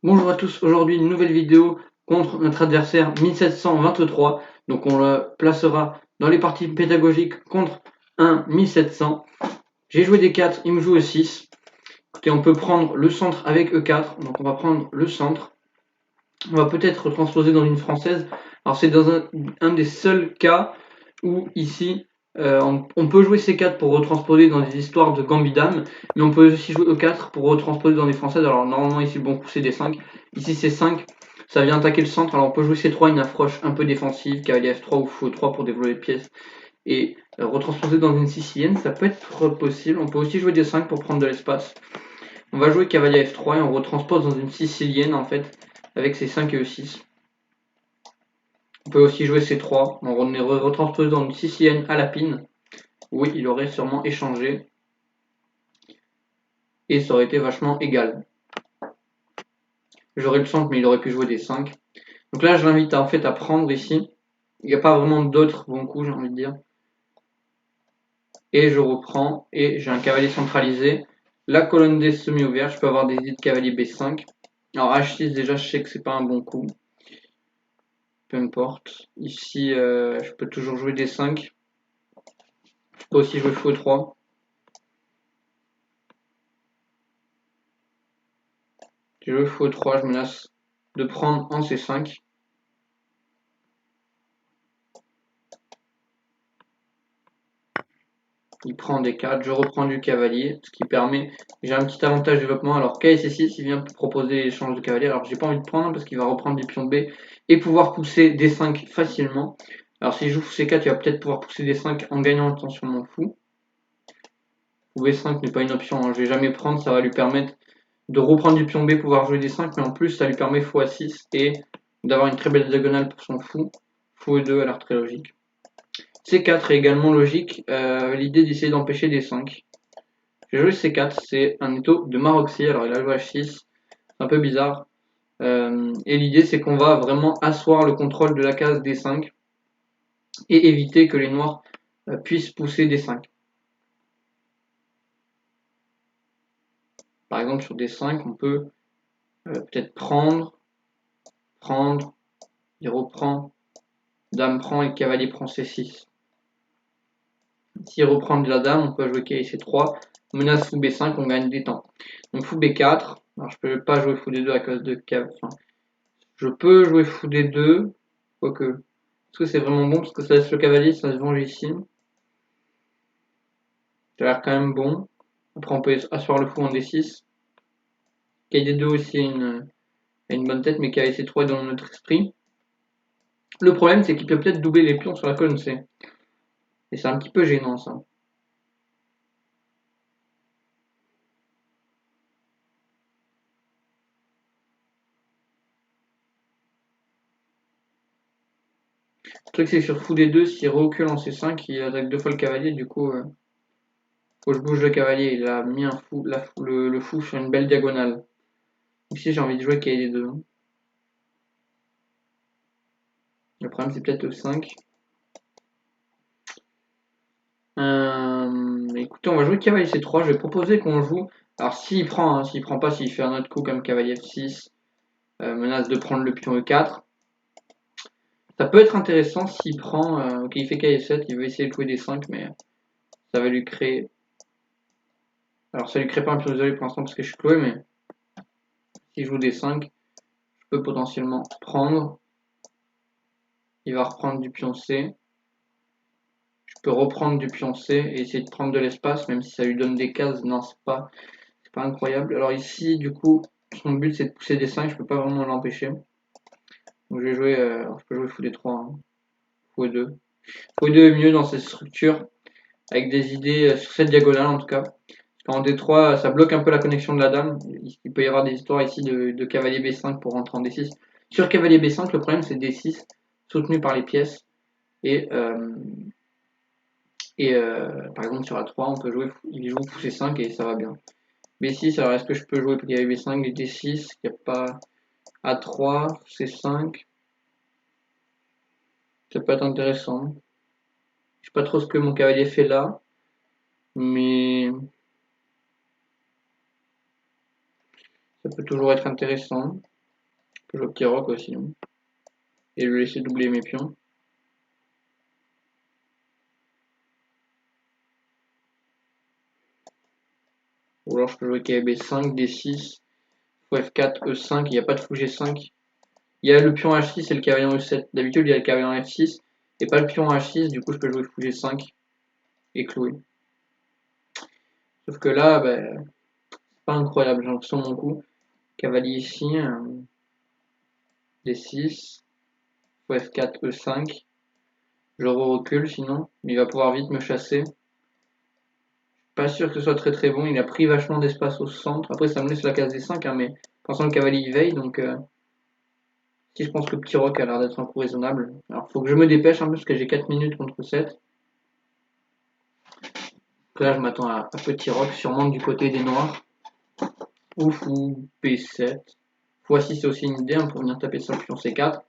Bonjour à tous, aujourd'hui une nouvelle vidéo contre notre adversaire 1723. Donc on le placera dans les parties pédagogiques contre un 1700. J'ai joué des 4, il me joue au 6. Écoutez, on peut prendre le centre avec E4. Donc on va prendre le centre. On va peut-être transposer dans une française. Alors c'est dans un des seuls cas où ici on peut jouer C4 pour retransposer dans des histoires de gambit-dame, mais on peut aussi jouer E4 pour retransposer dans des françaises. Alors normalement ici le bon coup c'est D5, ici c'est 5, ça vient attaquer le centre. Alors on peut jouer C3, une approche un peu défensive, cavalier F3 ou fou E3 pour développer de pièces et retransposer dans une sicilienne, ça peut être possible. On peut aussi jouer D5 pour prendre de l'espace. On va jouer cavalier F3 et on retranspose dans une sicilienne en fait avec ses 5 et E6. On peut aussi jouer C3, on est retransposé dans une sicilienne à la pine. Oui, il aurait sûrement échangé et ça aurait été vachement égal. J'aurais le centre, mais il aurait pu jouer des 5. Donc là, je l'invite en fait à prendre ici. Il n'y a pas vraiment d'autres bons coups, j'ai envie de dire. Et je reprends et j'ai un cavalier centralisé. La colonne D semi-ouverte, je peux avoir des idées de cavalier B5. Alors H6, déjà, je sais que c'est pas un bon coup. Peu importe. Ici, je peux toujours jouer D5. Je peux aussi jouer fou E3. Si je joue fou E3, je menace de prendre en C5. Il prend des 4, je reprends du cavalier, ce qui permet, j'ai un petit avantage de développement. Alors KC6, il vient proposer l'échange de cavalier. Alors j'ai pas envie de prendre parce qu'il va reprendre du pion B et pouvoir pousser D5 facilement. Alors si je joue fou C4, il va peut-être pouvoir pousser D5 en gagnant le temps sur mon fou. Fou B5 n'est pas une option, hein. Je vais jamais prendre, ça va lui permettre de reprendre du pion B, pouvoir jouer D5, mais en plus ça lui permet fou A6 et d'avoir une très belle diagonale pour son fou. Fou E2 a l'air très logique. C4 est également logique, l'idée d'essayer d'empêcher D5. J'ai joué C4, c'est un étau de Maroxy, alors il a joué H6, c'est un peu bizarre. Et l'idée c'est qu'on va vraiment asseoir le contrôle de la case D5 et éviter que les noirs puissent pousser D5. Par exemple sur D5, on peut peut-être prendre, il reprend, dame prend et cavalier prend C6. S'il reprend de la dame, on peut jouer cavalier C3, menace fou B5, on gagne des temps. Donc fou B4, alors je peux pas jouer fou D2 à cause de cave. Enfin, je peux jouer fou D2, quoique. Est-ce que c'est vraiment bon parce que ça laisse le cavalier, ça se venge ici. Ça a l'air quand même bon. Après, on peut asseoir le fou en D6. Cavalier D2 aussi a une bonne tête, mais cavalier C3 est dans notre esprit. Le problème, c'est qu'il peut peut-être doubler les pions sur la colonne C. Et c'est un petit peu gênant, ça. Le truc, c'est que sur fou D2, s'il recule en C5, il attaque deux fois le cavalier, du coup, faut que je bouge le cavalier. Il a mis un fou, le fou sur une belle diagonale. Ici, j'ai envie de jouer cavalier D2. Le problème, c'est peut-être E5. Écoutez, on va jouer cavalier C3. Je vais proposer qu'on joue. Alors, s'il prend, hein, s'il prend pas, s'il fait un autre coup comme cavalier F6, menace de prendre le pion E4. Ça peut être intéressant s'il prend. Ok, il fait cavalier 7, il veut essayer de jouer des 5, mais ça va lui créer. Alors, ça lui crée pas un pion isolé pour l'instant parce que je suis cloué, mais s'il joue des 5, je peux potentiellement prendre. Il va reprendre du pion C. Je peux reprendre du pion C et essayer de prendre de l'espace, même si ça lui donne des cases. Non, c'est pas incroyable. Alors ici, du coup, son but c'est de pousser des 5, je peux pas vraiment l'empêcher. Donc je vais jouer, je peux jouer fou D3, hein. Fou E2. Fou E2 est mieux dans cette structure, avec des idées sur cette diagonale en tout cas. Parce qu'en D3, ça bloque un peu la connexion de la dame. Il peut y avoir des histoires ici de cavalier B5 pour rentrer en D6. Sur cavalier B5, le problème c'est D6, soutenu par les pièces. Et, par exemple sur A3, on peut jouer, il joue fou C5 et ça va bien. B6, alors est-ce que je peux jouer cavalier B5, les D6, il n'y a pas A3, C5. Ça peut être intéressant. Je sais pas trop ce que mon cavalier fait là, mais ça peut toujours être intéressant. peux jouer petit roc aussi. Hein. Et le laisser doubler mes pions. Ou alors je peux jouer KB5, D6, fou F4, E5, il n'y a pas de fou G5. Il y a le pion H6 et le cavalier en E7. D'habitude il y a le cavalier en F6 et pas le pion H6, du coup je peux jouer fou G5 et clouer. Sauf que là, ben, c'est pas incroyable, j'ai l'impression mon coup. Cavalier ici, D6, fou F4, E5. Je recule sinon, mais il va pouvoir vite me chasser. Pas sûr que ce soit très très bon, il a pris vachement d'espace au centre. Après ça me laisse la case D5, hein, mais pensant le cavalier il veille, donc si je pense que le petit roc a l'air d'être un coup raisonnable. Alors faut que je me dépêche un peu parce que j'ai 4 minutes contre 7. Donc là je m'attends à petit roc, sûrement du côté des noirs. Ouf ou B7. Fou A6 c'est aussi une idée hein, pour venir taper sur le pion C4.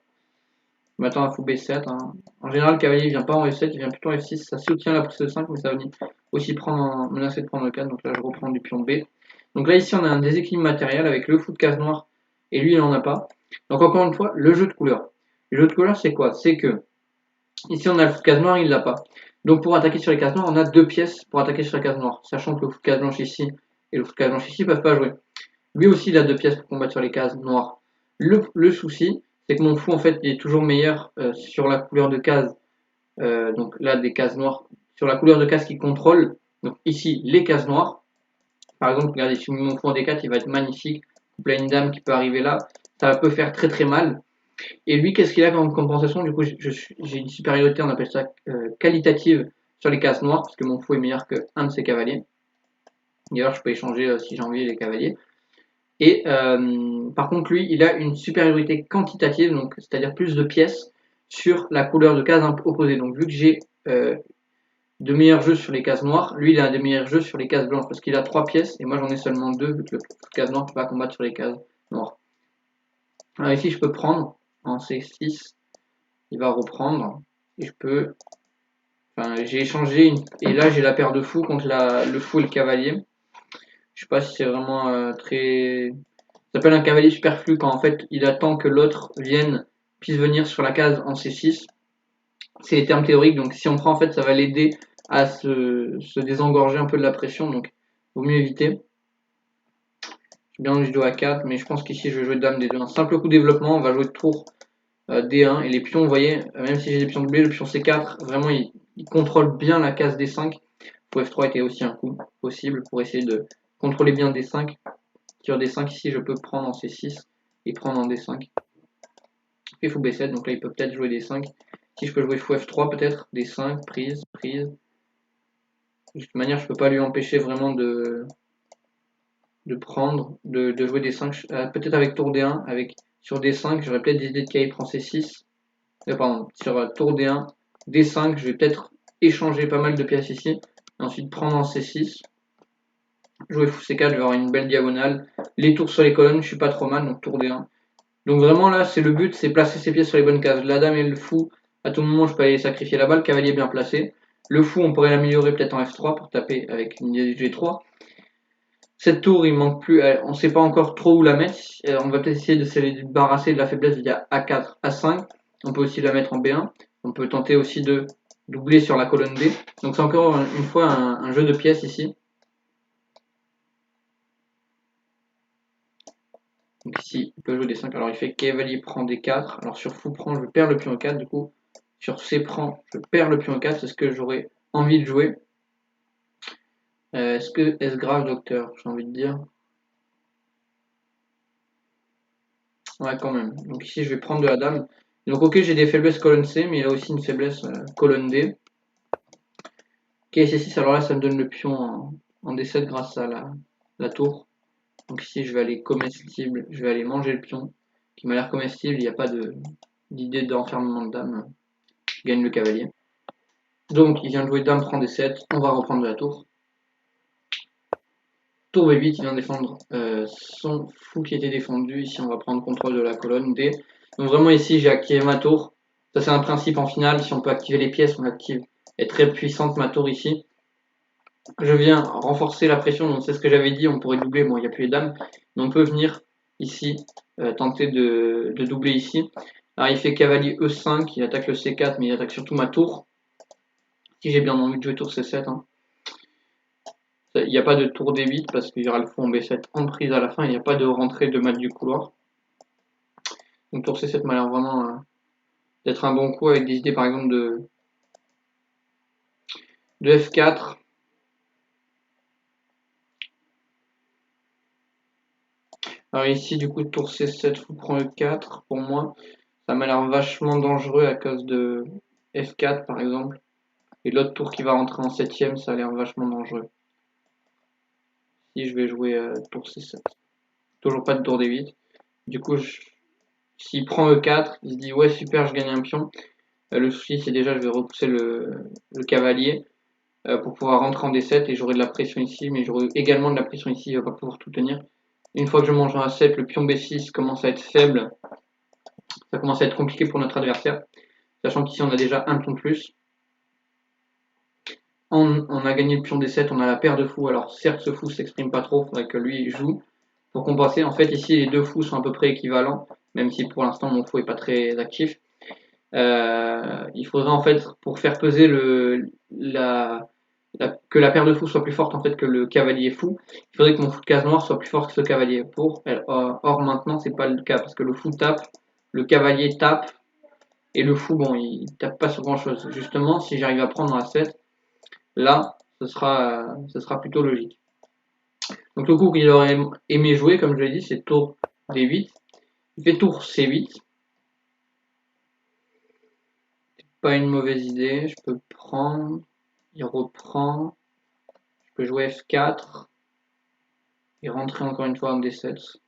Je m'attends à fou B7. Hein. En général le cavalier il vient pas en F7, il vient plutôt en F6. Ça soutient la prise de 5 mais ça va aussi menacer de prendre le 4. Donc là je reprends du pion B. Donc là ici on a un déséquilibre matériel avec le fou de case noire et lui il en a pas. Donc encore une fois le jeu de couleurs. Le jeu de couleurs c'est quoi? C'est que ici on a le fou de case noire, il l'a pas. Donc pour attaquer sur les cases noires, on a deux pièces pour attaquer sur la case noire, sachant que le fou de case blanche ici et le fou de case blanche ici peuvent pas jouer. Lui aussi il a deux pièces pour combattre sur les cases noires. Le souci, c'est que mon fou en fait il est toujours meilleur sur la couleur de case, donc là des cases noires, sur la couleur de case qu'il contrôle. Donc ici les cases noires. Par exemple, regardez, si mon fou en D4, il va être magnifique. Il y a une dame qui peut arriver là, ça peut faire très très mal. Et lui, qu'est-ce qu'il a comme compensation? Du coup, j'ai une supériorité, on appelle ça qualitative sur les cases noires, parce que mon fou est meilleur qu'un de ses cavaliers. D'ailleurs, je peux échanger si j'ai envie les cavaliers. Et par contre, lui, il a une supériorité quantitative, donc c'est-à-dire plus de pièces sur la couleur de case opposée. Donc, vu que j'ai de meilleurs jeux sur les cases noires, lui, il a des meilleurs jeux sur les cases blanches, parce qu'il a 3 pièces, et moi, j'en ai seulement 2, vu que le case noire ne peut pas combattre sur les cases noires. Alors ici, je peux prendre en C6, il va reprendre, et je peux... Enfin, j'ai échangé, et là, j'ai la paire de fous contre le fou et le cavalier. Je sais pas si c'est vraiment très... Ça s'appelle un cavalier superflu quand en fait il attend que l'autre puisse venir sur la case en C6. C'est les termes théoriques, donc si on prend en fait ça va l'aider à se désengorger un peu de la pression, donc vaut mieux éviter. J'ai bien envie de jouer à 4, mais je pense qu'ici je vais jouer dame D2. Un simple coup de développement, on va jouer tour D1, et les pions, vous voyez, même si j'ai des pions doublés, le pion C4, vraiment il contrôle bien la case D5. Pour F3 était aussi un coup possible pour essayer de contrôler bien D5. Sur D5 ici je peux prendre en C6 et prendre en D5. Et fou B7, donc là il peut peut-être jouer D5. Si je peux jouer fou F3 peut-être, D5, prise. De toute manière je peux pas lui empêcher vraiment de prendre, de jouer D5. Peut-être avec tour D1, sur D5, j'aurais peut-être des idées de qu'il prend C6. Pardon, sur tour D1, D5, je vais peut-être échanger pas mal de pièces ici. Et ensuite prendre en C6. Jouer fou C4, je vais avoir une belle diagonale. Les tours sur les colonnes, je suis pas trop mal, donc tour D1. Donc vraiment là, c'est le but, c'est placer ses pièces sur les bonnes cases. La dame et le fou, à tout moment, je peux aller sacrifier la balle. Le cavalier bien placé. Le fou, on pourrait l'améliorer peut-être en F3 pour taper avec une G3. Cette tour, il manque plus, on ne sait pas encore trop où la mettre. On va peut-être essayer de se débarrasser de la faiblesse via A4, A5. On peut aussi la mettre en B1. On peut tenter aussi de doubler sur la colonne D. Donc c'est encore une fois un jeu de pièces ici. Donc ici, il peut jouer D5. Alors il fait cavalier prend D4. Alors sur fou prend, je perds le pion E4. Du coup, sur C prend, je perds le pion E4. C'est ce que j'aurais envie de jouer. Est-ce grave, docteur? J'ai envie de dire. Ouais, quand même. Donc ici, je vais prendre de la dame. Donc ok, j'ai des faiblesses colonne C, mais il a aussi une faiblesse colonne D. Ok, C6, alors là, ça me donne le pion en D7 grâce à la tour. Donc ici, je vais aller comestible, je vais aller manger le pion, qui m'a l'air comestible, il n'y a pas d'idée d'enfermement de dame. Je gagne le cavalier. Donc, il vient de jouer dame prend D7, on va reprendre de la tour. Tour B8, il vient défendre son fou qui était défendu. Ici, on va prendre contrôle de la colonne D. Donc vraiment ici, j'ai activé ma tour. Ça, c'est un principe en finale. Si on peut activer les pièces, on active. Est très puissante ma tour ici. Je viens renforcer la pression. Donc c'est ce que j'avais dit. On pourrait doubler. Bon, il n'y a plus les dames. Mais on peut venir ici, tenter de doubler ici. Alors il fait cavalier E5, il attaque le C4, mais il attaque surtout ma tour. Si j'ai bien envie de jouer tour C7. Hein. Il n'y a pas de tour D8 parce qu'il y aura le fou en B7 en prise à la fin, il n'y a pas de rentrée de mat du couloir. Donc tour C7 m'a l'air vraiment d'être un bon coup avec des idées par exemple de F4. Alors ici du coup tour C7, fou prend E4 pour moi. Ça m'a l'air vachement dangereux à cause de F4 par exemple. Et l'autre tour qui va rentrer en 7ème, ça a l'air vachement dangereux. Si je vais jouer tour C7. Toujours pas de tour D8. Du coup, s'il prend E4, il se dit ouais super, je gagne un pion. Le souci c'est déjà je vais repousser le cavalier pour pouvoir rentrer en D7 et j'aurai de la pression ici, mais j'aurai également de la pression ici, il va pas pouvoir tout tenir. Une fois que je mange un A7, le pion B6 commence à être faible. Ça commence à être compliqué pour notre adversaire. Sachant qu'ici on a déjà un pion de plus. On a gagné le pion D7, on a la paire de fous. Alors certes ce fou s'exprime pas trop, il faudrait que lui joue. Pour compenser, en fait ici les deux fous sont à peu près équivalents, même si pour l'instant mon fou est pas très actif. Il faudrait en fait, pour faire peser que la paire de fous soit plus forte en fait que le cavalier fou, il faudrait que mon fou de case noire soit plus fort que ce cavalier. Or maintenant c'est pas le cas parce que le fou tape, le cavalier tape et le fou bon il tape pas sur grand chose. Justement si j'arrive à prendre un 7, là ce sera plutôt logique. Donc le coup qu'il aurait aimé jouer comme je l'ai dit c'est tour D8. Il fait tour C8. Pas une mauvaise idée, je peux prendre, il reprend, je peux jouer F4 et rentrer encore une fois en D7.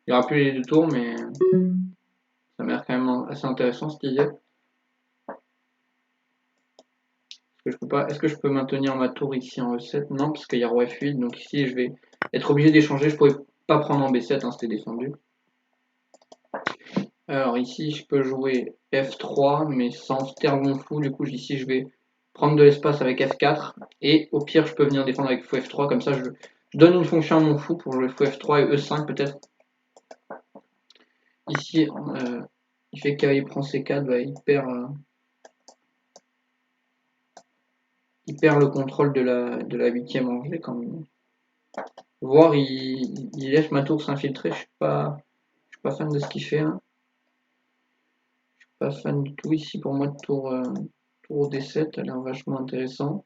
Il n'y aura plus les deux tours, mais ça m'a l'air quand même assez intéressant cette idée. Est-ce que je peux maintenir ma tour ici en E7? Non, parce qu'il y a roi F8, donc ici je vais être obligé d'échanger, je pourrais pas prendre en B7, hein, c'était défendu. Alors ici je peux jouer F3, mais sans terre mon fou, du coup ici je vais prendre de l'espace avec F4, et au pire je peux venir défendre avec fou F3, comme ça je donne une fonction à mon fou pour jouer fou F3 et E5 peut-être. Ici il fait cavalier prend C4, bah, il perd le contrôle de la 8ème rangée quand même. Voir il laisse ma tour s'infiltrer, je suis pas fan de ce qu'il fait. Hein. Je suis pas fan du tout ici pour moi de tour D7, elle a l'air vachement intéressant.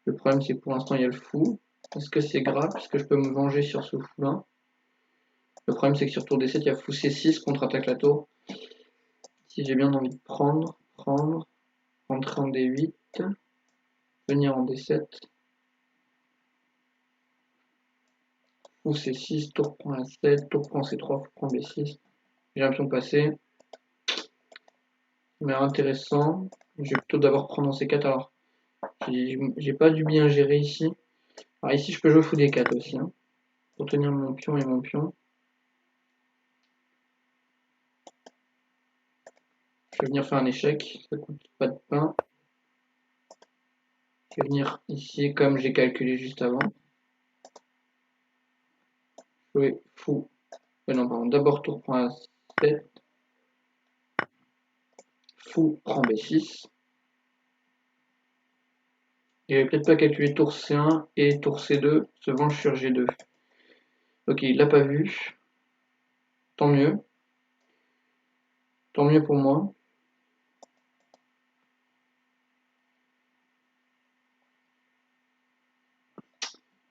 Le problème c'est que pour l'instant il y a le fou. Est-ce que c'est grave? Est-ce que je peux me venger sur ce fou là? Le problème c'est que sur tour D7 il y a fou C6 contre-attaque la tour. Si j'ai bien envie de prendre, rentrer en D8, venir en D7. Fou C6, tour prend A7, tour prend C3, fou prend B6. J'ai un pion passé. Mais intéressant. Je vais plutôt d'abord prendre en C4. Alors, j'ai pas dû bien gérer ici. Alors ici, je peux jouer fou D4 aussi. Hein, pour tenir mon pion et mon pion. Je vais venir faire un échec. Ça coûte pas de pain. Je vais venir ici comme j'ai calculé juste avant. Jouer fou. Non, pardon. D'abord tour prend A7. Fou prend B6. Et je vais peut-être pas calculer tour C1 et tour C2. Se venge sur G2. Ok, il l'a pas vu. Tant mieux. Tant mieux pour moi.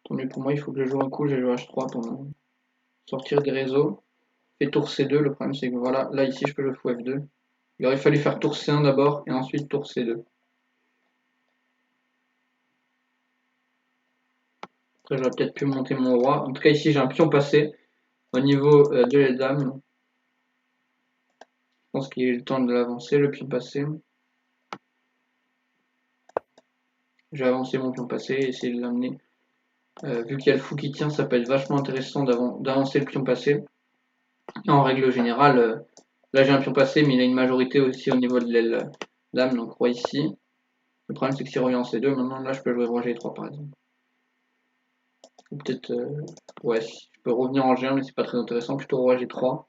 Tant mieux pour moi, il faut que je joue un coup. J'ai joué H3 pour sortir des réseaux. Fait tour C2, le problème c'est que voilà, là ici je peux jouer fou F2. Il aurait fallu faire tour C1 d'abord et ensuite tour C2. Après j'aurais peut-être pu monter mon roi. En tout cas ici j'ai un pion passé au niveau de la dame. Je pense qu'il est le temps de l'avancer, le pion passé. Je vais avancer mon pion passé et essayer de l'amener. Vu qu'il y a le fou qui tient, ça peut être vachement intéressant d'avancer le pion passé. Et en règle générale, là j'ai un pion passé mais il a une majorité aussi au niveau de l'aile dame, donc roi ici. Le problème c'est que s'il revient en C2, maintenant là je peux jouer roi G3 par exemple. Ou peut-être, ouais, je peux revenir en G1, mais c'est pas très intéressant. Plutôt roi G3.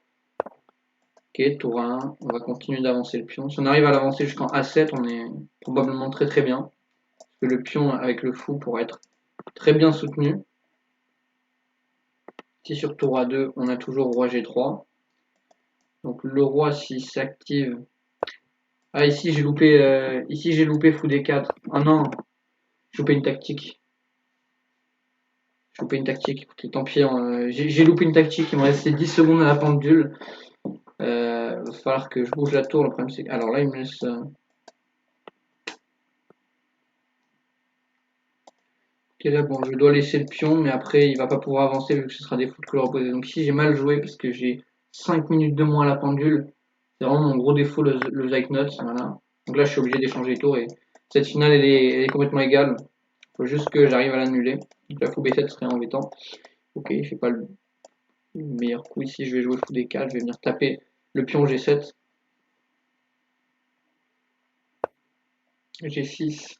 Ok, tour 1, on va continuer d'avancer le pion. Si on arrive à l'avancer jusqu'en A7, on est probablement très très bien. Parce que le pion avec le fou pourrait être très bien soutenu. Si sur tour A2, on a toujours roi G3. Donc le roi, s'il s'active. Ah, ici j'ai loupé fou D4. Ah non, j'ai loupé une tactique. J'ai loupé une tactique. Écoutez, tant pis, j'ai loupé une tactique. Il me restait 10 secondes à la pendule. Va falloir que je bouge la tour. Le problème, c'est que. Alors là, il me laisse. Ok, là, bon, je dois laisser le pion, mais après, il va pas pouvoir avancer vu que ce sera des fous de couleur opposée. Donc ici, j'ai mal joué parce que j'ai 5 minutes de moins à la pendule. C'est vraiment mon gros défaut, le Zeitnot. Voilà. Donc là, je suis obligé d'échanger les tours et cette finale, elle est complètement égale. Il faut juste que j'arrive à l'annuler. Donc la fou B7 serait embêtant. Ok, je fais pas le meilleur coup ici. Je vais jouer fou D4. Je vais venir taper le pion G7. G6.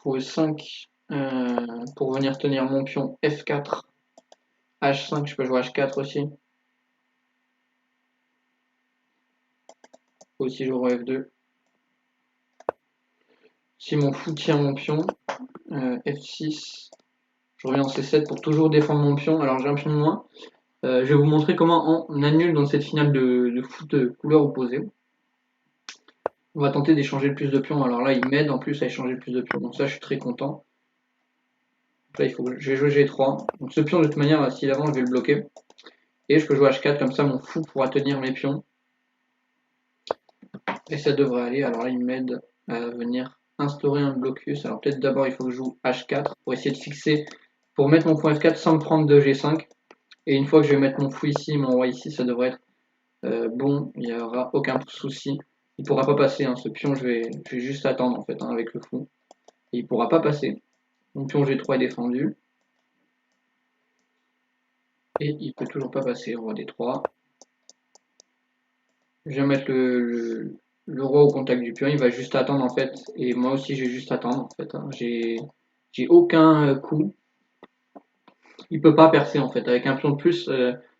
Fou E5. Pour venir tenir mon pion F4. H5, je peux jouer H4 aussi. Faut aussi jouer F2. Si mon fou tient mon pion, F6, je reviens en C7 pour toujours défendre mon pion. Alors j'ai un pion de moins. Je vais vous montrer comment on annule dans cette finale de foot de couleur opposée. On va tenter d'échanger le plus de pions. Alors là, il m'aide en plus à échanger le plus de pions. Donc ça, je suis très content. Donc là, je vais jouer G3. Donc ce pion, de toute manière, s'il avance, je vais le bloquer. Et je peux jouer H4, comme ça mon fou pourra tenir mes pions. Et ça devrait aller. Alors là, il m'aide à venir instaurer un blocus. Alors peut-être d'abord, il faut que je joue H4 pour essayer de fixer, pour mettre mon point F4 sans me prendre de G5. Et une fois que je vais mettre mon fou ici, mon roi ici, ça devrait être bon. Il n'y aura aucun souci. Il ne pourra pas passer. Hein. Ce pion, je vais juste attendre en fait avec le fou. Et il ne pourra pas passer. Mon pion G3 est défendu. Et il ne peut toujours pas passer. Roi D3. Je vais mettre le roi au contact du pion. Il va juste attendre en fait. Et moi aussi, je vais juste attendre en fait. Hein. J'ai aucun coup. Il peut pas percer en fait. Avec un pion de plus,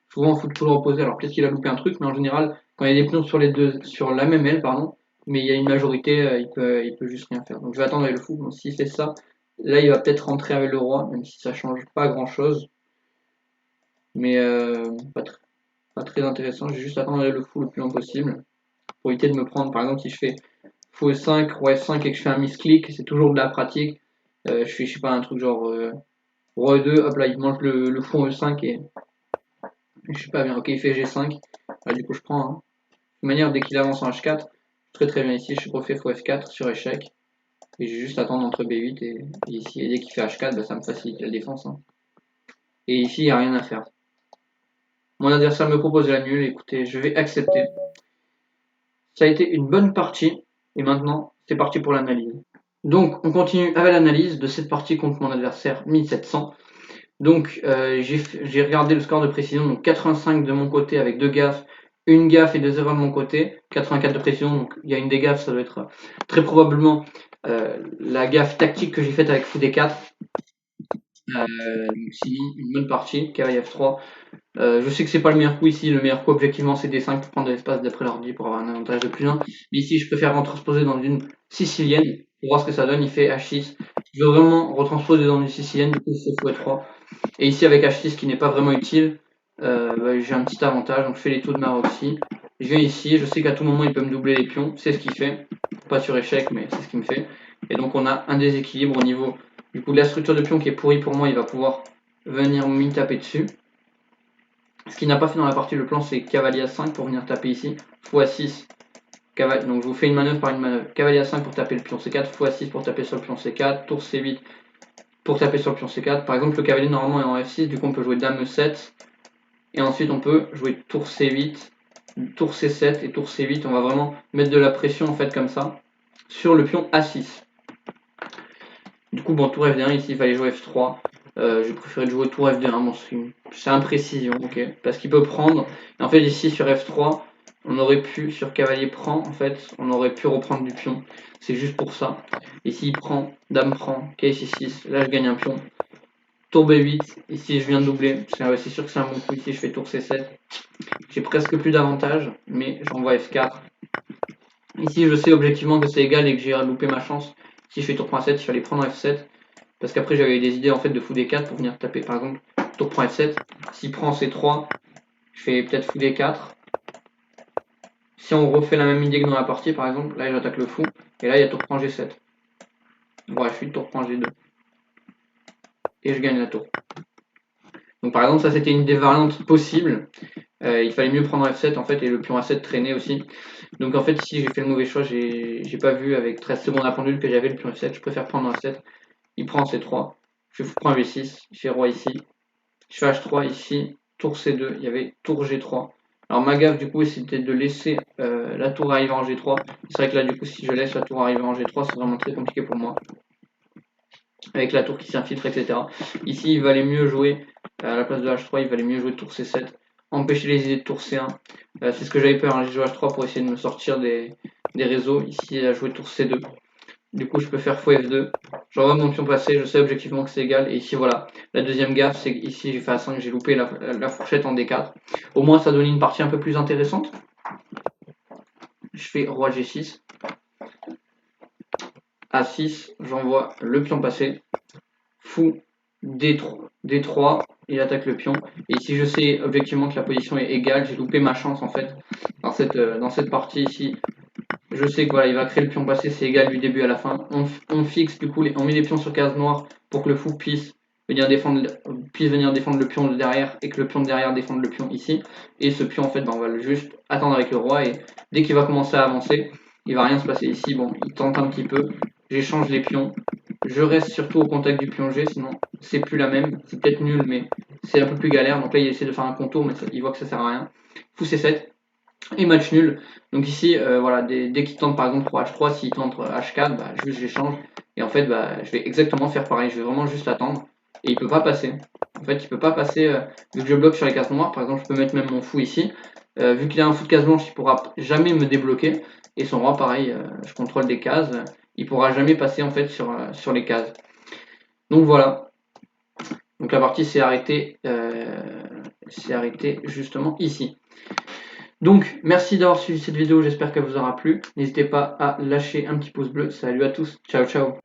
souvent on fout toujours opposé. Alors peut-être qu'il a loupé un truc, mais en général, quand il y a des pions sur les deux, sur la même aile, pardon, mais il y a une majorité, il peut juste rien faire. Donc je vais attendre avec le fou. Bon, s'il fait ça, là il va peut-être rentrer avec le roi, même si ça change pas grand chose. Mais pas très intéressant. Je vais juste attendre avec le fou le plus long possible. Pour éviter de me prendre, par exemple, si je fais fou E5, roi F5 et que je fais un misclick, c'est toujours de la pratique. Je sais pas, un truc genre roi E2, hop là, il mange le fou en E5 et je suis pas bien. Ok, il fait G5. Ah, du coup, je prends. Hein. De toute manière, dès qu'il avance en H4, très très bien ici. Je refais fou F4 sur échec. Et j'ai juste à attendre entre B8 et ici. Et dès qu'il fait H4, bah, ça me facilite la défense. Hein. Et ici, il n'y a rien à faire. Mon adversaire me propose la nulle. Écoutez, je vais accepter. Ça a été une bonne partie. Et maintenant, c'est parti pour l'analyse. Donc, on continue avec l'analyse de cette partie contre mon adversaire 1700. Donc, j'ai regardé le score de précision, donc 85 de mon côté avec 2 gaffes, une gaffe et 2 erreurs de mon côté, 84 de précision, donc il y a une des gaffes, ça doit être très probablement la gaffe tactique que j'ai faite avec fou D4. Donc si une bonne partie, cavalier F3. Je sais que c'est pas le meilleur coup ici, le meilleur coup objectivement c'est D5 pour prendre de l'espace d'après l'ordi pour avoir un avantage de plus 1. Mais ici je préfère retransposer dans une sicilienne pour voir ce que ça donne, il fait H6. Je veux vraiment retransposer dans une sicilienne, du coup c'est fou F3. Et ici avec H6 qui n'est pas vraiment utile, j'ai un petit avantage, donc je fais les taux de Maroxy. Je viens ici, je sais qu'à tout moment il peut me doubler les pions, c'est ce qu'il fait. Pas sur échec, mais c'est ce qu'il me fait. Et donc on a un déséquilibre au niveau du coup de la structure de pion qui est pourrie pour moi, il va pouvoir venir m'y taper dessus. Ce qu'il n'a pas fait dans la partie, le plan c'est cavalier A5 pour venir taper ici, fou A6. Donc je vous fais une manœuvre par une manœuvre. Cavalier A5 pour taper le pion C4, fou A6 pour taper sur le pion C4, tour C8 pour taper sur le pion C4. Par exemple, le cavalier normalement est en F6, du coup on peut jouer dame E7. Et ensuite on peut jouer tour C8, tour C7 et tour C8. On va vraiment mettre de la pression en fait comme ça sur le pion A6. Du coup, bon, tour F1, ici il fallait jouer F3. Je préférais jouer tour F2, bon, c'est imprécision, ok, parce qu'il peut prendre. Et en fait, ici sur F3, on aurait pu, sur cavalier prend, en fait, on aurait pu reprendre du pion. C'est juste pour ça. Ici, il prend, dame prend, ok, C6, là je gagne un pion. tour B8, ici je viens de doubler, c'est sûr que c'est un bon coup, ici je fais tour C7. J'ai presque plus d'avantage, mais j'envoie F4. Ici je sais objectivement que c'est égal et que j'ai loupé ma chance. Si je fais tour .7, il fallait prendre F7. Parce qu'après j'avais des idées en fait de fou D4 pour venir taper par exemple tour F7. S'il prend C3, je fais peut-être fou D4. Si on refait la même idée que dans la partie par exemple, là j'attaque le fou, et là il y a tour G7. Bon, je suis tour G2. Et je gagne la tour. Donc par exemple ça c'était une des variantes possibles. Il fallait mieux prendre F7 en fait et le pion A7 traîner aussi. Donc en fait ici j'ai fait le mauvais choix, j'ai pas vu avec 13 secondes à pendule que j'avais le pion F7, je préfère prendre A7. Il prend C3, je fais fou B6, je fais roi ici, je fais H3 ici, tour C2, il y avait tour G3. Alors ma gaffe du coup c'était de laisser la tour arriver en G3. C'est vrai que là du coup si je laisse la tour arriver en G3 c'est vraiment très compliqué pour moi. Avec la tour qui s'infiltre, etc. Ici il valait mieux jouer, à la place de H3, il valait mieux jouer tour C7. Empêcher les idées de tour C1. C'est ce que j'avais peur, hein. J'ai joué H3 pour essayer de me sortir des réseaux. Ici il a joué tour C2. Du coup je peux faire fou F2. J'envoie mon pion passer, je sais objectivement que c'est égal. Et ici voilà, la deuxième gaffe c'est qu'ici j'ai fait A5, j'ai loupé la fourchette en D4. Au moins ça donne une partie un peu plus intéressante. Je fais roi G6. A6, j'envoie le pion passer. Fou D3, il attaque le pion. Et ici je sais objectivement que la position est égale, j'ai loupé ma chance en fait dans cette partie ici. Je sais que voilà, il va créer le pion passé, c'est égal du début à la fin. On fixe du coup, on met les pions sur case noire pour que le fou puisse venir défendre le pion de derrière et que le pion de derrière défende le pion ici. Et ce pion en fait, on va juste attendre avec le roi et dès qu'il va commencer à avancer, il va rien se passer ici. Bon, il tente un petit peu, j'échange les pions. Je reste surtout au contact du pion G, sinon c'est plus la même. C'est peut-être nul, mais c'est un peu plus galère. Donc là, il essaie de faire un contour, mais il voit que ça sert à rien. Fou C7 et match nul. Donc ici, voilà, dès qu'il tente par exemple pour H3, s'il tente H4, bah, juste j'échange. Et en fait, bah, je vais exactement faire pareil. Je vais vraiment juste attendre. Et il peut pas passer. En fait, il peut pas passer. Vu que je bloque sur les cases noires, par exemple, je peux mettre même mon fou ici. Vu qu'il a un fou de case blanche, il pourra jamais me débloquer. Et son roi, pareil, je contrôle des cases. Il pourra jamais passer en fait sur les cases. Donc voilà. Donc la partie s'est arrêtée justement ici. Donc merci d'avoir suivi cette vidéo, j'espère qu'elle vous aura plu. N'hésitez pas à lâcher un petit pouce bleu. Salut à tous, ciao ciao.